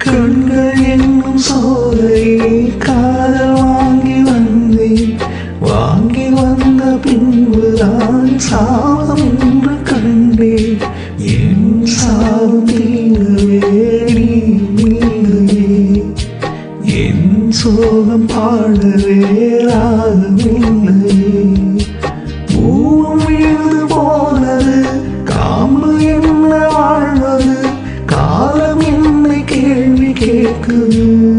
கண்கள் என்னும் சோலையை காதல் வாங்கி வந்தேன். வாங்கி வந்த பின்புதான் சாபம் என்று கண்டேன். என் சாபம் தீரவே நீ இல்லையே. என் சோகம் பாடவே ராகமில்லையே. பூவும் விழுந்து போனது, காம்பு என்ன வாழ்வது, காலம் என்னை கேள்வி கேட்குது.